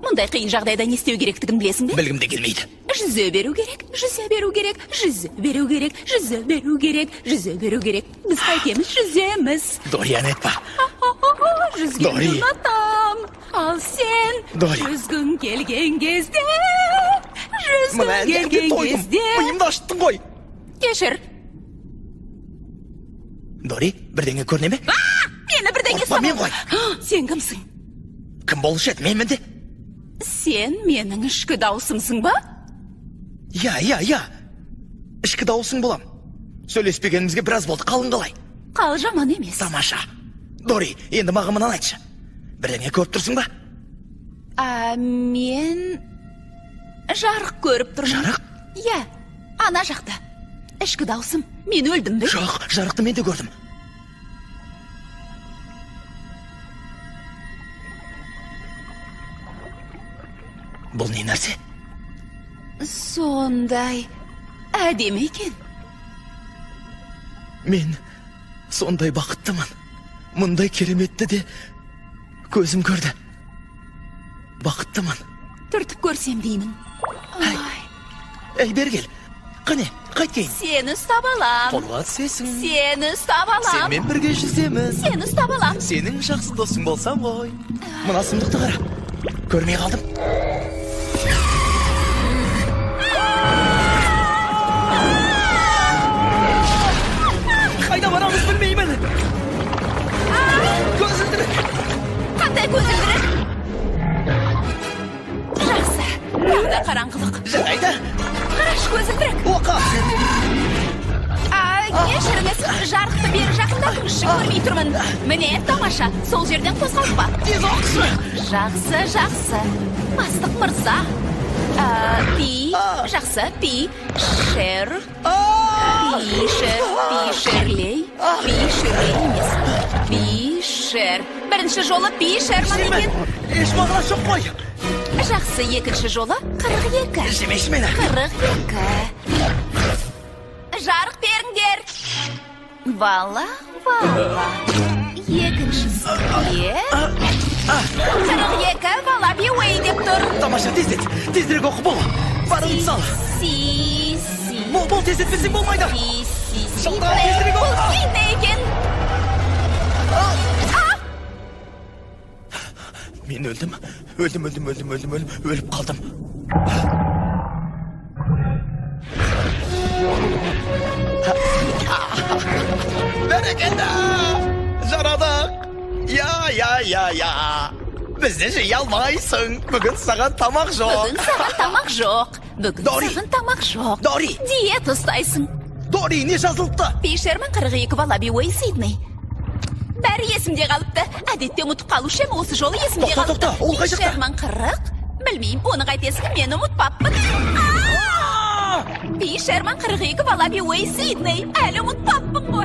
Мұндай қиын жағдайда не істеу керектігін білесің бе? Білгім де келмейді. Жүзе беру керек, жүзе беру керек, жүзе беру керек, жүзе беру керек, жүзе беру керек. Біз қайтеміз, жүземіз. Дори, ән айтпа. Жүзгенді ұнатам. Ал сен жүзгің келген кезде, жүзгің келген кезде. Миымды ашыттың ғой. Кешір. Дори, бірдеңе көріне ме? Мені бірдеңе Қорқпа, мен ғой. Сен кімсің? Кім болушы еді, менмін де? Сен менің ішкі даусымсың ба? Я. Ішкі дауысың болам. Сөйлеспегенімізге біраз болды, қалың қалай? Қал жаман емес. Тамаша. Дори, енді маған мынаны айтшы. Бірдеңе көріп тұрсың ба? Мен жарық көріп тұрмын. Жарық? Иә, ана жақта. Ішкі даусым, мен өлдім бе? Жоқ, жарықты мен де көрдім. Бұл не нәрсе? Сондай әдемі екен. Мен сондай бақыттымын. Мұндай кереметті де көзім көрді. Бақыттымын. Түртіп көрсем деймін. Әй, бер кел. Қане, қайткейін. Сені ұстап алам. Қолға түсесің. Сені ұстап алам. Сенмен бірге жүземіз. Сені ұстап алам. Сенің жақсы досың болсам ғой. Мына сұмдықты қара. Көрмей қалдым. Қайда барамыз білмеймін. Көзілдірік. Қандай көзілдірік? Жақсы. Тағы да қараңғылық. Жарайды. Қараш көзілдірік. Оқа. Кешіріңіз, жарықты бері жақындатыңызшы, көрмей тұрмын. Міне, тамаша, сол жерден қозғалып ба? Тез оқшы. Жақсы. Бастық мырза. Жақсы, шер. Шерлей емес. Шер. Бірінші жолы шер ма екен? Еш мағына жоқ қой. Жақсы, екінші жолы 42. Жемеші мені. 42. Жарық беріңдер. Вала. Екіншісі. 42 вала беуей деп тұр. Тамаша, тездірек оқы бол. Барыңды сал. Бол, тездетпесең болмайды. Жылдам тездірек оқы. Бұл сен не екен? Мен өлдім, өліп қалдым. Бәрекелді! Жарадық! Я. Бізді жей алмайсың. Бүгін саған тамақ жоқ. Дори! Диета ұстайсың. Дори, не жазылыпты? Пешермін 42 вала беуей Сидней. Бәрі есімде қалыпты. Әдетте ұмытып қалушы ем, осы жолы есімде қалыпты. Тоқта, ол қай жақта? Пешермін 40. Білмеймін, оны қайтесің, мен ұмытпаппын. Пешермін 42 вала беуей Сидней. Әлі ұмытпаппын ғой.